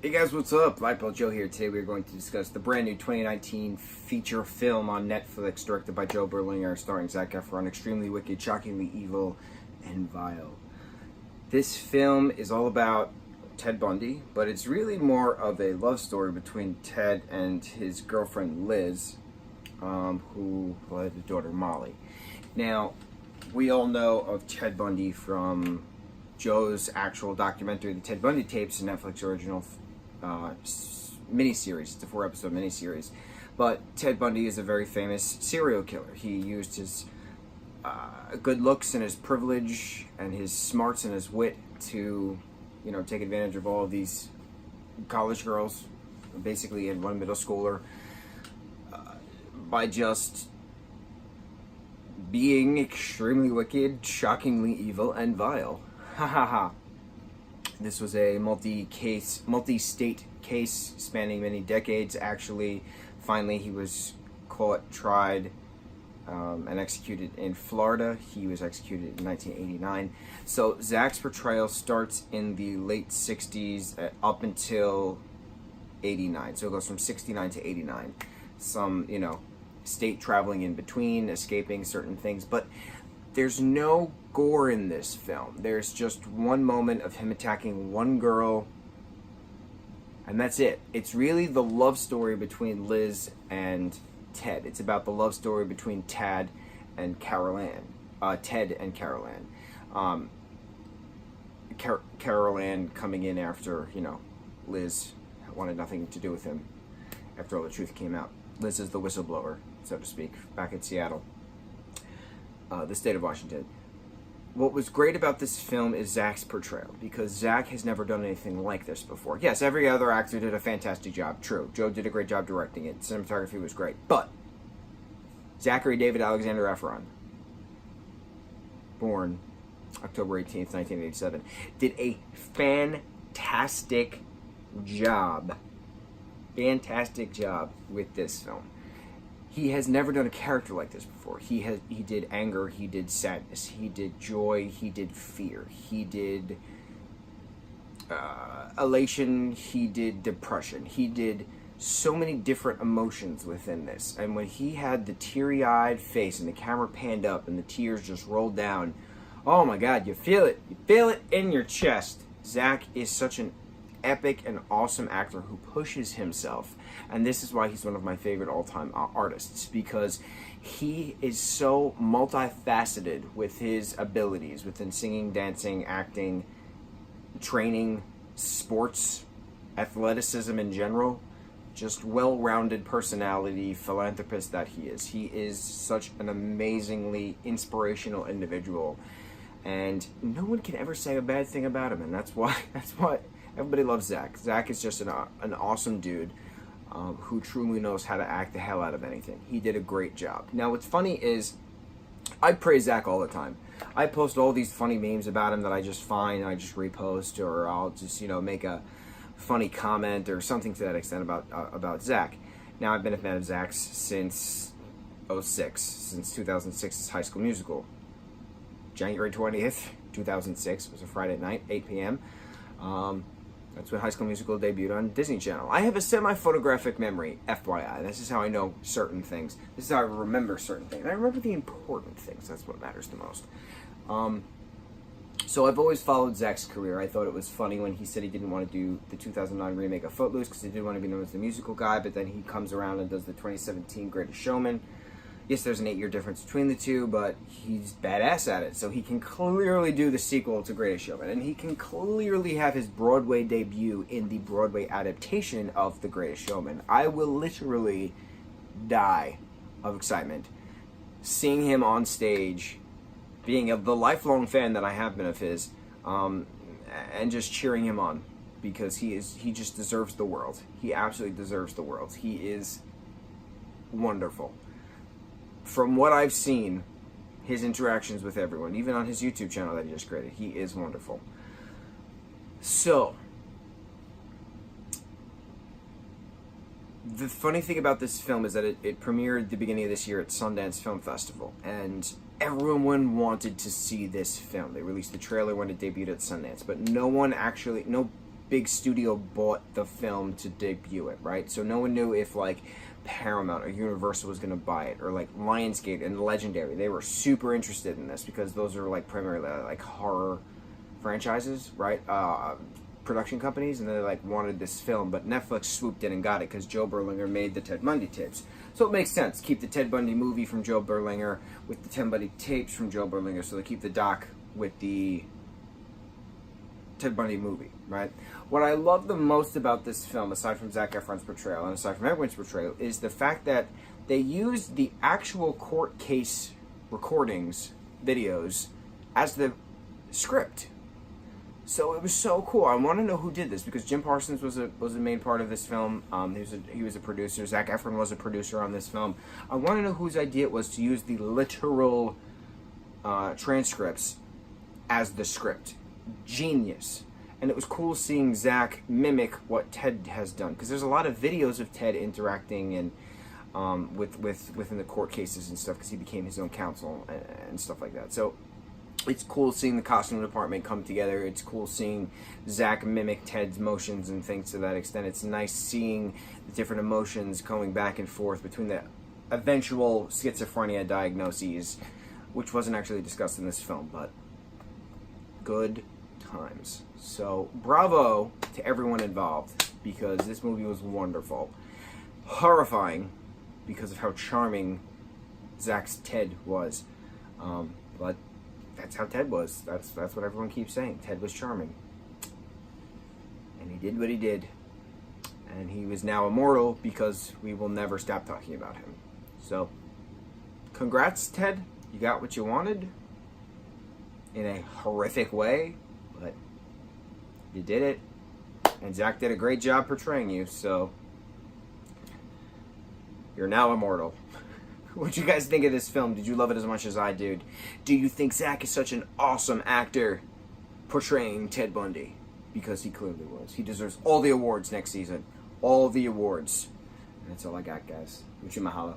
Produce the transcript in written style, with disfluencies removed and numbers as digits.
Hey guys, what's up? Lightboltjoe here. Today we're going to discuss the brand new 2019 feature film on Netflix directed by Joe Berlinger, starring Zac Efron, extremely wicked, shockingly evil, and vile. This film is all about Ted Bundy, but it's really more of a love story between Ted and his girlfriend Liz, who had a daughter Molly. Now, we all know of Ted Bundy from Joe's actual documentary, The Ted Bundy Tapes, a Netflix original miniseries. It's a 4-episode miniseries. But Ted Bundy is a very famous serial killer. He used his good looks and his privilege and his smarts and his wit to, take advantage of all of these college girls, basically, and one middle schooler, by just being extremely wicked, shockingly evil, and vile. Ha ha ha. This was a multi-state case spanning many decades. Actually, finally he was caught, tried, and executed in Florida. He was executed in 1989. So Zac's portrayal starts in the late 60s up until 89. So it goes from 69 to 89. Some, state traveling in between, escaping certain things. But there's no gore in this film. There's just one moment of him attacking one girl, and that's it. It's really the love story between Liz and Ted. It's about the love story between Ted and Carol Ann. Carol Ann coming in after, Liz wanted nothing to do with him after all the truth came out. Liz is the whistleblower, so to speak, back in Seattle, the state of Washington. What was great about this film is Zac's portrayal, because Zac has never done anything like this before. Yes, every other actor did a fantastic job, true. Joe did a great job directing it. Cinematography was great. But Zachary David Alexander Efron, born October 18th, 1987, did a fantastic job with this film. He has never done a character like this before. He did anger, he did sadness, he did joy, he did fear, he did elation, he did depression. He did so many different emotions within this. And when he had the teary-eyed face and the camera panned up and the tears just rolled down, oh my God, you feel it. You feel it in your chest. Zac is such an epic and awesome actor who pushes himself, and this is why he's one of my favorite all-time artists, because he is so multifaceted with his abilities within singing, dancing, acting, training, sports, athleticism in general, just well-rounded personality, philanthropist that he is. He is such an amazingly inspirational individual, and no one can ever say a bad thing about him, and that's why everybody loves Zac. Zac is just an awesome dude who truly knows how to act the hell out of anything. He did a great job. Now, what's funny is I praise Zac all the time. I post all these funny memes about him that I just find and I just repost, or I'll just, make a funny comment or something to that extent about Zac. Now, I've been a fan of Zac's since 2006, since 2006's High School Musical. January 20th, 2006 was a Friday night, 8 p.m. That's when High School Musical debuted on Disney Channel. I have a semi-photographic memory, FYI. This is how I know certain things. This is how I remember certain things. I remember the important things. That's what matters the most. So I've always followed Zac's career. I thought it was funny when he said he didn't want to do the 2009 remake of Footloose because he didn't want to be known as the musical guy, but then he comes around and does the 2017 Greatest Showman. Yes, there's an 8-year difference between the two, but he's badass at it. So he can clearly do the sequel to Greatest Showman, and he can clearly have his Broadway debut in the Broadway adaptation of The Greatest Showman. I will literally die of excitement seeing him on stage, being the lifelong fan that I have been of his, and just cheering him on, because he just deserves the world. He absolutely deserves the world. He is wonderful. From what I've seen, his interactions with everyone, even on his YouTube channel that he just created, he is wonderful. So, the funny thing about this film is that it premiered the beginning of this year at Sundance Film Festival, and everyone wanted to see this film. They released the trailer when it debuted at Sundance, but no big studio bought the film to debut it, right? So no one knew if like Paramount or Universal was going to buy it, or like Lionsgate and Legendary. They were super interested in this because those are like primarily like horror franchises, right? Production companies, and they like wanted this film, but Netflix swooped in and got it because Joe Berlinger made the Ted Bundy tapes. So it makes sense. Keep the Ted Bundy movie from Joe Berlinger with the Ted Bundy tapes from Joe Berlinger, so they keep the doc with the Ted Bundy movie, right? What I love the most about this film, aside from Zac Efron's portrayal and aside from everyone's portrayal, is the fact that they used the actual court case recordings, videos, as the script. So it was so cool. I want to know who did this because Jim Parsons was a main part of this film. He was a producer. Zac Efron was a producer on this film. I want to know whose idea it was to use the literal transcripts as the script. Genius. And it was cool seeing Zac mimic what Ted has done because there's a lot of videos of Ted interacting and within the court cases and stuff because he became his own counsel and stuff like that. So it's cool seeing the costume department come together. It's cool seeing Zac mimic Ted's motions and things to that extent. It's nice seeing the different emotions going back and forth between the eventual schizophrenia diagnoses, which wasn't actually discussed in this film, but good times. So bravo to everyone involved because this movie was wonderful. Horrifying because of how charming Zac's Ted was. But that's how Ted was. That's what everyone keeps saying. Ted was charming. And he did what he did. And he was now immortal because we will never stop talking about him. So, congrats, Ted. You got what you wanted in a horrific way, but you did it. And Zac did a great job portraying you, so you're now immortal. What do you guys think of this film? Did you love it as much as I did? Do you think Zac is such an awesome actor portraying Ted Bundy? Because he clearly was. He deserves all the awards next season. All the awards. And that's all I got, guys. Mucho mahalo.